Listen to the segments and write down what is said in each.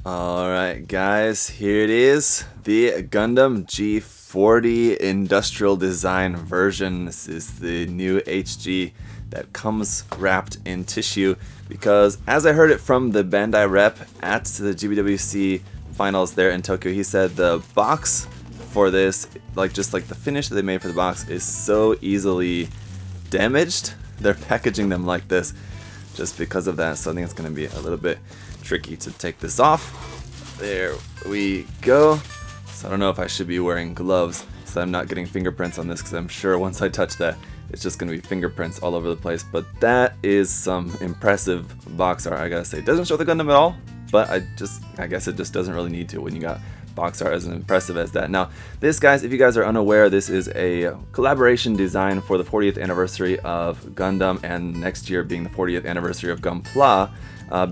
Alright guys, here it is, the Gundam G40 Industrial Design version. This is the new HG that comes wrapped in tissue because as I heard it from the Bandai rep at the GBWC finals there in Tokyo, he said the box for this, just like the finish that they made for the box, is so easily damaged. They're packaging them like this just because of that, so I think it's going to be a little bit tricky to take this off. There we go. So I don't know if I should be wearing gloves so I'm not getting fingerprints on this, because I'm sure once I touch that it's just going to be fingerprints all over the place. But that is some impressive box art, I gotta say. It doesn't show the Gundam at all, but I guess it just doesn't really need to when you got box art as impressive as that. Now this, guys, if you guys are unaware, this is a collaboration design for the 40th anniversary of Gundam, and next year being the 40th anniversary of Gunpla,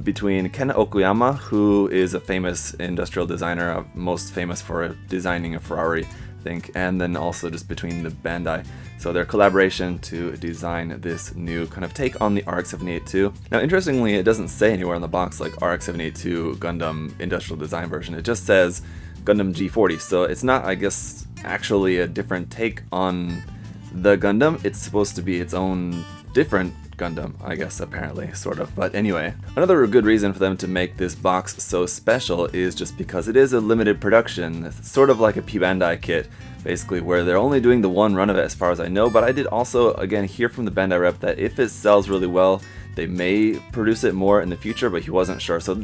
between Ken Okuyama, who is a famous industrial designer, most famous for designing a Ferrari, I think, and then also just between the Bandai. So their collaboration to design this new kind of take on the RX-782. Now interestingly, it doesn't say anywhere on the box like RX-782 Gundam Industrial Design version. It just says Gundam G40, so it's not, I guess, actually a different take on the Gundam. It's supposed to be its own different Gundam, I guess, apparently, sort of. But anyway, another good reason for them to make this box so special is just because it is a limited production. It's sort of like a P-Bandai kit, basically, where they're only doing the one run of it as far as I know. But I did also, again, hear from the Bandai rep that if it sells really well, they may produce it more in the future, but he wasn't sure. So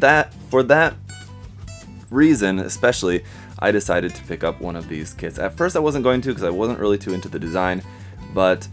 for that reason especially, I decided to pick up one of these kits. At first I wasn't going to, because I wasn't really too into the design, but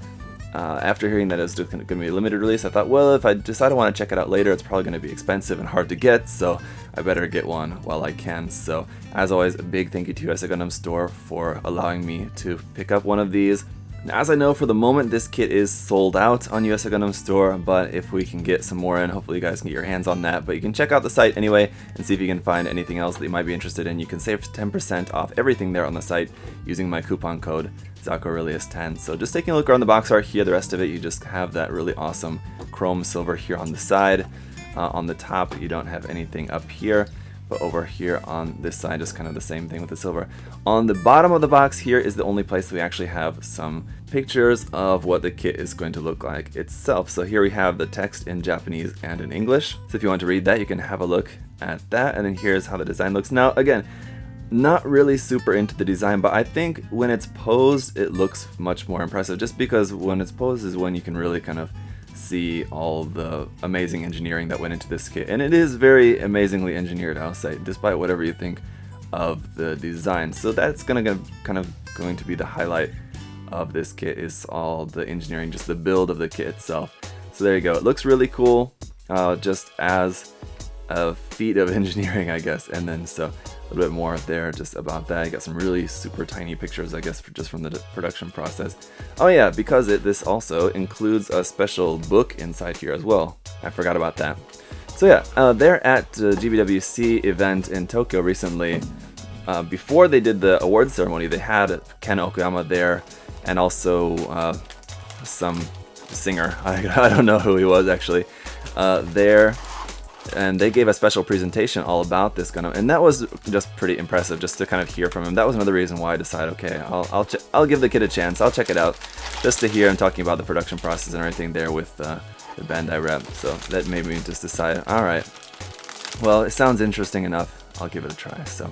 after hearing that it was just going to be a limited release, I thought, well, if I decide I want to check it out later, it's probably going to be expensive and hard to get, so I better get one while I can. So as always, a big thank you to USA Gundam Store for allowing me to pick up one of these. As I know, for the moment, this kit is sold out on USA Gundam Store, but if we can get some more in, hopefully you guys can get your hands on that. But you can check out the site anyway and see if you can find anything else that you might be interested in. You can save 10% off everything there on the site using my coupon code ZakuAurelius10. So just taking a look around the box art here, the rest of it, you just have that really awesome chrome silver here on the side. On the top, you don't have anything up here. But over here on this side, just kind of the same thing with the silver. On the bottom of the box here is the only place we actually have some pictures of what the kit is going to look like itself. So here we have the text in Japanese and in English. So if you want to read that, you can have a look at that. And then here's how the design looks. Now, again, not really super into the design, but I think when it's posed, it looks much more impressive. Just because when it's posed is when you can really kind of see all the amazing engineering that went into this kit. And it is very amazingly engineered, I'll say, despite whatever you think of the design. So that's going to be the highlight of this kit, is all the engineering, just the build of the kit itself. So there you go. It looks really cool, just as a feat of engineering, I guess. And then so a little bit more there just about that. I got some really super tiny pictures, I guess, just from the production process. Oh yeah, because this also includes a special book inside here as well. I forgot about that. So yeah, they're at the GBWC event in Tokyo recently. Before they did the award ceremony, they had Ken Okuyama there, and also some singer, I don't know who he was actually, there. And they gave a special presentation all about this Gundam, and that was just pretty impressive just to kind of hear from him. That was another reason why I decided, okay, I'll give the kit a chance. I'll check it out just to hear him talking about the production process and everything there with the Bandai rep. So that made me just decide, all right, well, it sounds interesting enough. I'll give it a try. So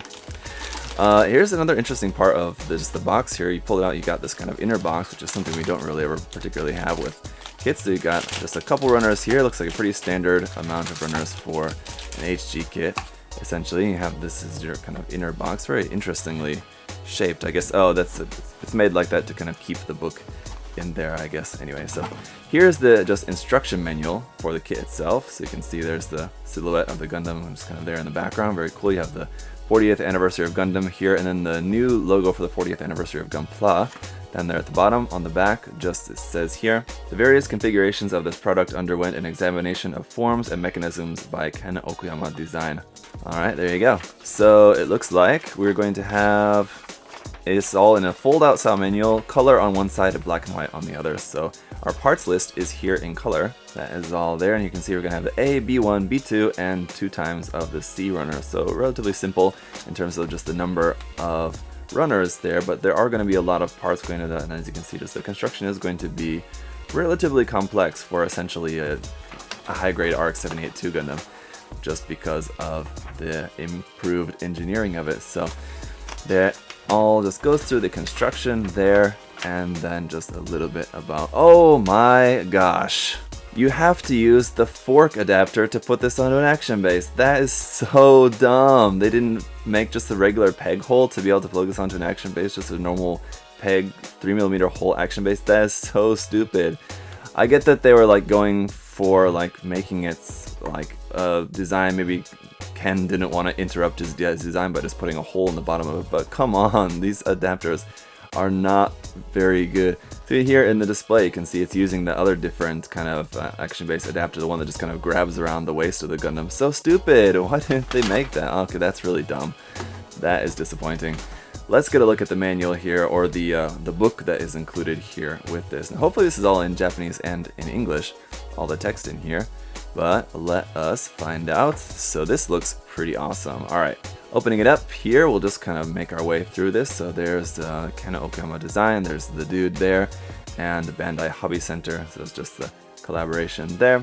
here's another interesting part of the box here. You pull it out, you got this kind of inner box, which is something we don't really ever particularly have with kits. So you got just a couple runners here. Looks like a pretty standard amount of runners for an HG kit. Essentially, you have this is your kind of inner box, very interestingly shaped, I guess. Oh, it's made like that to kind of keep the book in there, I guess. Anyway, so here's the just instruction manual for the kit itself. So you can see there's the silhouette of the Gundam, just kind of there in the background. Very cool. You have the 40th anniversary of Gundam here, and then the new logo for the 40th anniversary of Gunpla down there at the bottom. On the back, just it says here, the various configurations of this product underwent an examination of forms and mechanisms by Ken Okuyama Design. Alright, there you go. So it looks like we're going to have It's all in a fold-out style manual, color on one side and black and white on the other. So our parts list is here in color. That is all there, and you can see we're going to have the A, B1, B2, and 2 times of the C runner. So relatively simple in terms of just the number of runners there, but there are going to be a lot of parts going into that, and as you can see, just the construction is going to be relatively complex for essentially a high-grade RX 782 Gundam, just because of the improved engineering of it. So that all just goes through the construction there, and then just a little bit about, oh my gosh, you have to use the fork adapter to put this onto an action base. That is so dumb. They didn't make just a regular peg hole to be able to plug this onto an action base, just a normal peg 3mm hole action base. That is so stupid. I get that they were like going for like making it like a design, maybe Ken didn't want to interrupt his design by just putting a hole in the bottom of it, but come on, these adapters are not very good. So here in the display you can see it's using the other different kind of action base adapter, the one that just kind of grabs around the waist of the Gundam. So stupid! Why didn't they make that? Okay, that's really dumb. That is disappointing. Let's get a look at the manual here, or the book that is included here with this. And hopefully this is all in Japanese and in English, all the text in here. But let us find out. So this looks pretty awesome. Alright, opening it up here, we'll just kind of make our way through this. So there's kind of Okuyama design, there's the dude there, and the Bandai Hobby Center. So it's just the collaboration there.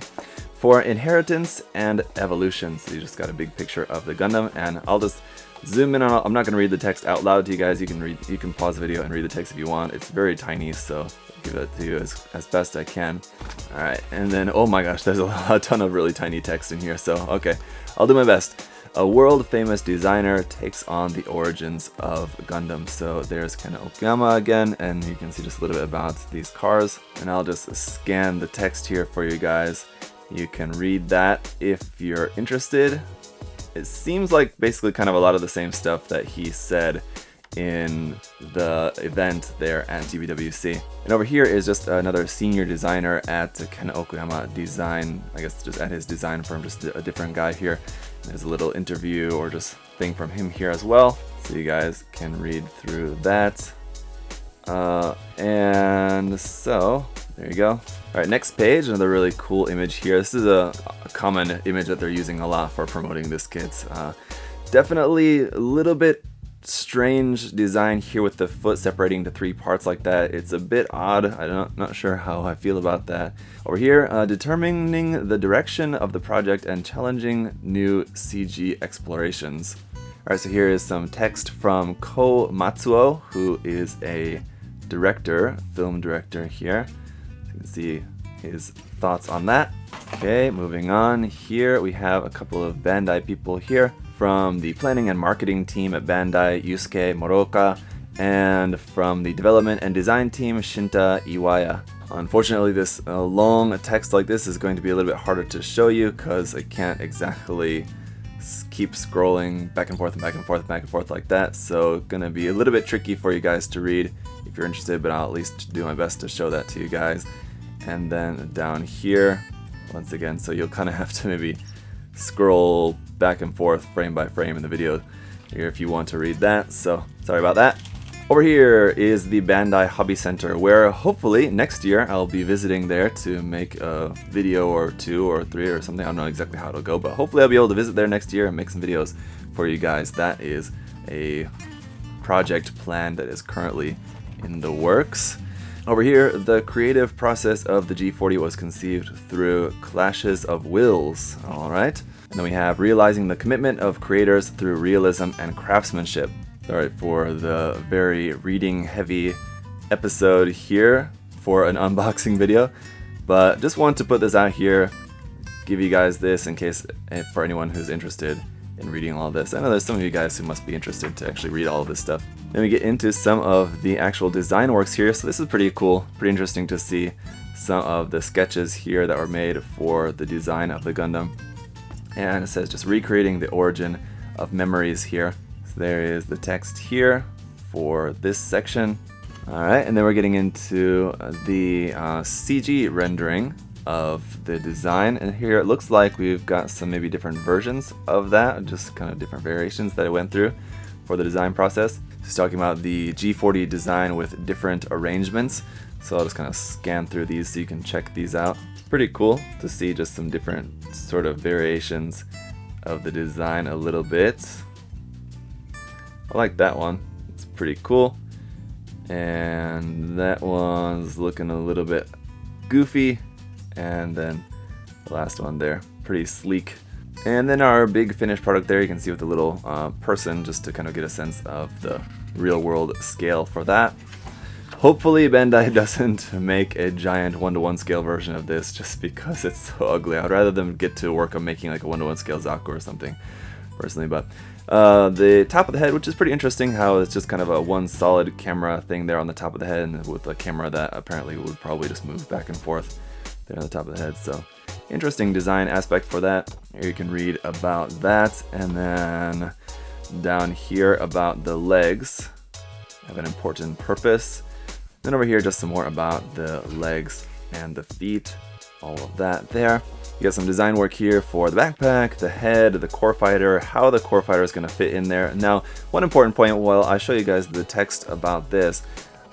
For inheritance and evolution, so you just got a big picture of the Gundam, and I'll just zoom in on. I'm not going to read the text out loud to you guys. You can pause the video and read the text if you want. It's very tiny, so I'll give it to you as best I can. Alright, and then, oh my gosh, there's a ton of really tiny text in here, so okay, I'll do my best. A world-famous designer takes on the origins of Gundam. So there's kind of Okuyama again, and you can see just a little bit about these cars. And I'll just scan the text here for you guys. You can read that if you're interested. It seems like basically kind of a lot of the same stuff that he said in the event there at GBWC. And over here is just another senior designer at Ken Okuyama Design, I guess just at his design firm, just a different guy here. There's a little interview or just thing from him here as well, so you guys can read through that. And so, there you go. Alright, next page, another really cool image here. This is a common image that they're using a lot for promoting this kit. Definitely a little bit strange design here with the foot separating into 3 parts like that. It's a bit odd. I'm not sure how I feel about that. Over here, determining the direction of the project and challenging new CG explorations. Alright, so here is some text from Ko Matsuo, who is a director, film director here. So you can see his thoughts on that. Okay, moving on. Here we have a couple of Bandai people here. From the planning and marketing team at Bandai, Yusuke Moroka, and from the development and design team, Shinta Iwaya. Unfortunately, this long text like this is going to be a little bit harder to show you because I can't exactly keep scrolling back and forth and back and forth, back and forth like that. So gonna be a little bit tricky for you guys to read if you're interested, but I'll at least do my best to show that to you guys. And then down here, once again, so you'll kind of have to maybe scroll back and forth frame by frame in the video here if you want to read that, so sorry about that. Over here is the Bandai Hobby Center, where hopefully next year I'll be visiting there to make a video or 2 or 3 or something. I don't know exactly how it'll go, but hopefully I'll be able to visit there next year and make some videos for you guys. That is a project plan that is currently in the works. Over here, the creative process of the G40 was conceived through clashes of wills. Alright. And then we have realizing the commitment of creators through realism and craftsmanship. Sorry for the very reading heavy episode here for an unboxing video, but just wanted to put this out here, give you guys this in case for anyone who's interested in reading all this. I know there's some of you guys who must be interested to actually read all of this stuff. Then we get into some of the actual design works here, so this is pretty cool, pretty interesting to see some of the sketches here that were made for the design of the Gundam. And it says just recreating the origin of memories here. So there is the text here for this section. Alright, and then we're getting into the CG rendering of the design, and here it looks like we've got some maybe different versions of that, just kind of different variations that I went through for the design process. He's talking about the G40 design with different arrangements. So I'll just kind of scan through these so you can check these out. It's pretty cool to see just some different sort of variations of the design a little bit. I like that one. It's pretty cool. And that one's looking a little bit goofy. And then the last one there, pretty sleek. And then our big finished product there, you can see with the little person, just to kind of get a sense of the real world scale for that. Hopefully Bandai doesn't make a giant 1:1 scale version of this just because it's so ugly. I'd rather them get to work on making like a 1:1 scale Zaku or something, personally. But the top of the head, which is pretty interesting, how it's just kind of a one solid camera thing there on the top of the head, and with a camera that apparently would probably just move back and forth there on the top of the head. So interesting design aspect for that. Here you can read about that, and then down here about the legs have an important purpose. Then over here just some more about the legs and the feet, all of that there. You got some design work here for the backpack, the head, the core fighter, how the core fighter is going to fit in there. Now, one important point while I show you guys the text about this,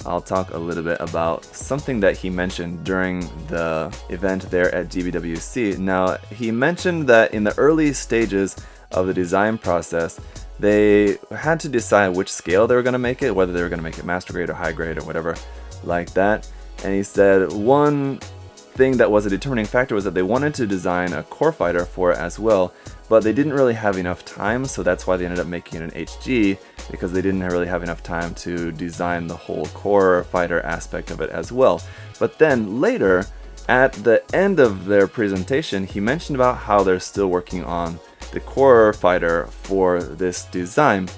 I'll talk a little bit about something that he mentioned during the event there at GBWC. Now, he mentioned that in the early stages of the design process, they had to decide which scale they were going to make it, whether they were going to make it master grade or high grade or whatever like that. And he said one thing that was a determining factor was that they wanted to design a core fighter for it as well, but they didn't really have enough time, so that's why they ended up making it an HG, because they didn't really have enough time to design the whole core fighter aspect of it as well. But then later, at the end of their presentation, he mentioned about how they're still working on the core fighter for this design.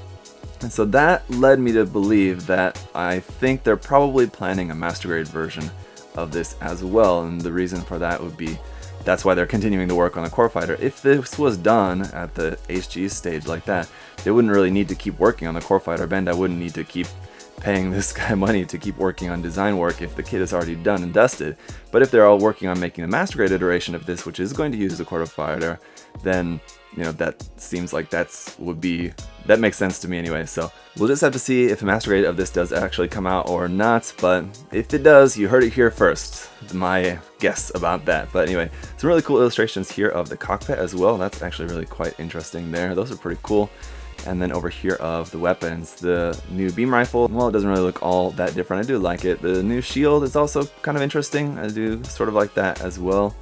And so that led me to believe that I think they're probably planning a master grade version of this as well, and the reason for that would be that's why they're continuing to work on the core fighter. If this was done at the HG stage like that, they wouldn't really need to keep working on the core fighter. Bandai wouldn't need to keep paying this guy money to keep working on design work if the kit is already done and dusted. But if they're all working on making the master grade iteration of this, which is going to use the core fighter, then you know that seems like that makes sense to me anyway. So we'll just have to see if the master grade of this does actually come out or not, but if it does, you heard it here first, my guess about that. But anyway, some really cool illustrations here of the cockpit as well. That's actually really quite interesting there. Those are pretty cool. And then over here of the weapons, the new beam rifle, well, it doesn't really look all that different. I do like it. The new shield is also kind of interesting. I do sort of like that as well.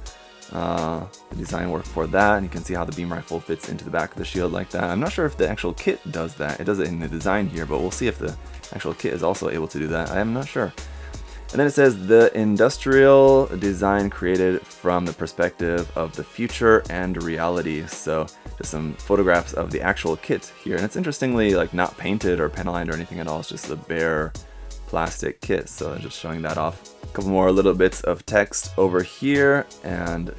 The design work for that, and you can see how the beam rifle fits into the back of the shield like that. I'm not sure if the actual kit does that. It does it in the design here, but we'll see if the actual kit is also able to do that. I am not sure. And then it says the industrial design created from the perspective of the future and reality. So just some photographs of the actual kit here, and it's interestingly like not painted or pen aligned or anything at all. It's just a bare plastic kit. So just showing that off. A couple more little bits of text over here and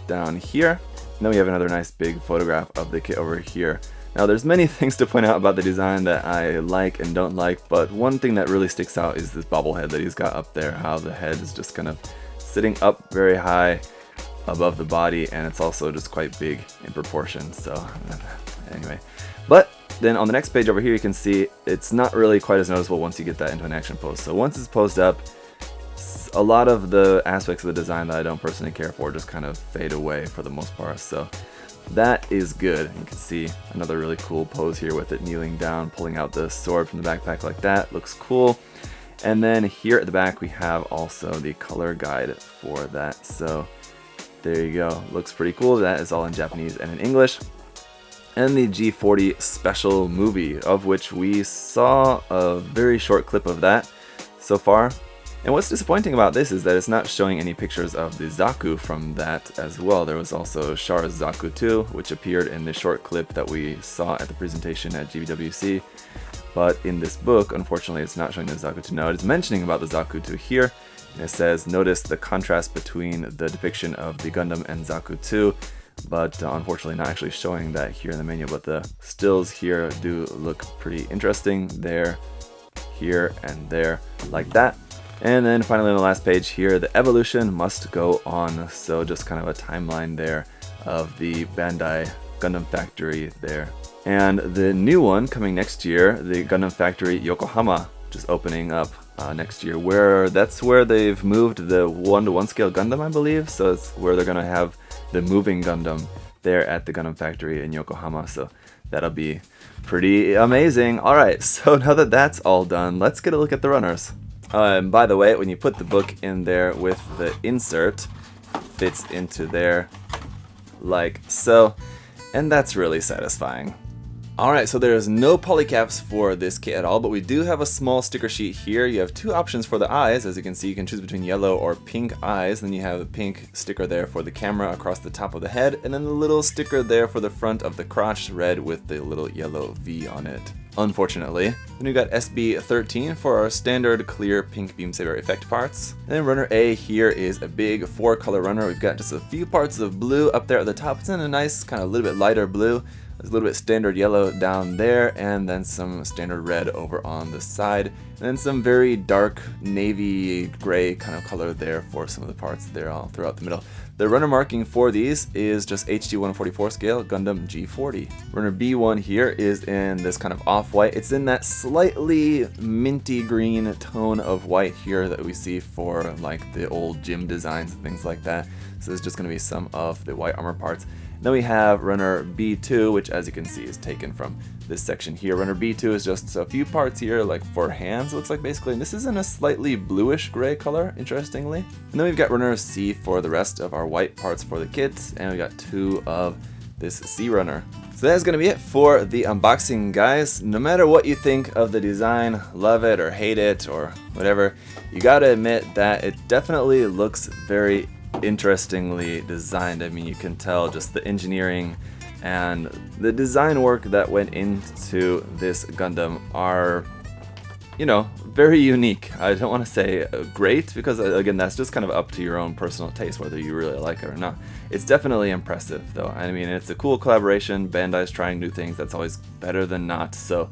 down here. And then we have another nice big photograph of the kit over here. Now there's many things to point out about the design that I like and don't like, but one thing that really sticks out is this bobblehead that he's got up there, how the head is just kind of sitting up very high above the body, and it's also just quite big in proportion. So anyway, but then on the next page over here, you can see it's not really quite as noticeable once you get that into an action pose. So once it's posed up, a lot of the aspects of the design that I don't personally care for just kind of fade away for the most part. So that is good. You can see another really cool pose here with it kneeling down, pulling out the sword from the backpack like that. Looks cool. And then here at the back, we have also the color guide for that. So there you go. Looks pretty cool. That is all in Japanese and in English. And the G40 special movie, of which we saw a very short clip of that so far. And what's disappointing about this is that it's not showing any pictures of the Zaku from that as well. There was also Char's Zaku 2, which appeared in the short clip that we saw at the presentation at GBWC. But in this book, unfortunately, it's not showing the Zaku 2. Now, it is mentioning about the Zaku 2 here. And it says, notice the contrast between the depiction of the Gundam and Zaku 2. But unfortunately not actually showing that here in the menu. But the stills here do look pretty interesting. There, here, and there, like that. And then finally on the last page here, the evolution must go on. So just kind of a timeline there of the Bandai Gundam Factory there. And the new one coming next year, the Gundam Factory Yokohama, just opening up next year, where that's where they've moved the 1:1 scale Gundam, I believe. So it's where they're gonna have the moving Gundam there at the Gundam Factory in Yokohama. So that'll be pretty amazing. Alright, so now that that's all done, let's get a look at the runners. And by the way, when you put the book in there with the insert, it fits into there like so, and that's really satisfying. Alright, so there's no polycaps for this kit at all, but we do have a small sticker sheet here. You have two options for the eyes. As you can see, you can choose between yellow or pink eyes. Then you have a pink sticker there for the camera across the top of the head, and then the little sticker there for the front of the crotch, red with the little yellow V on it, unfortunately. Then we got SB13 for our standard clear pink beam saber effect parts. And then runner A here is a big 4-color runner. We've got just a few parts of blue up there at the top. It's in a nice kind of a little bit lighter blue. There's a little bit standard yellow down there, and then some standard red over on the side, and then some very dark navy gray kind of color there for some of the parts there all throughout the middle. The runner marking for these is just HG 144 scale Gundam G40. Runner B1 here is in this kind of off-white. It's in that slightly minty green tone of white here that we see for like the old gym designs and things like that. So there's just going to be some of the white armor parts. Then we have runner B2, which as you can see is taken from this section here. Runner B2 is just a few parts here, like for hands, it looks like basically. And this is in a slightly bluish gray color, interestingly. And then we've got runner C for the rest of our white parts for the kit, and we got 2 of this C runner. So that's going to be it for the unboxing, guys. No matter what you think of the design, love it or hate it or whatever, you gotta admit that it definitely looks very interestingly designed. I mean, you can tell just the engineering and the design work that went into this Gundam are, you know, very unique. I don't want to say great, because again, that's just kind of up to your own personal taste whether you really like it or not. It's definitely impressive though. I mean, it's a cool collaboration. Bandai's trying new things. That's always better than not. So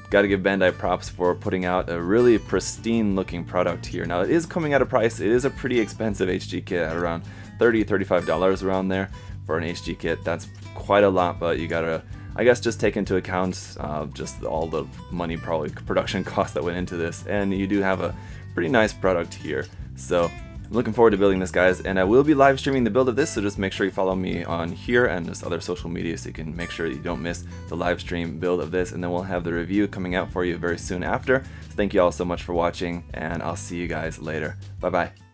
got to give Bandai props for putting out a really pristine looking product here. Now it is coming at a price. It is a pretty expensive HG kit at around $30–$35 around there for an HG kit. That's quite a lot, but you gotta, I guess, just take into account just all the money, probably production costs that went into this, and you do have a pretty nice product here. So I'm looking forward to building this, guys, and I will be live streaming the build of this, so just make sure you follow me on here and just other social media so you can make sure you don't miss the live stream build of this, and then we'll have the review coming out for you very soon after. So thank you all so much for watching, and I'll see you guys later. Bye bye.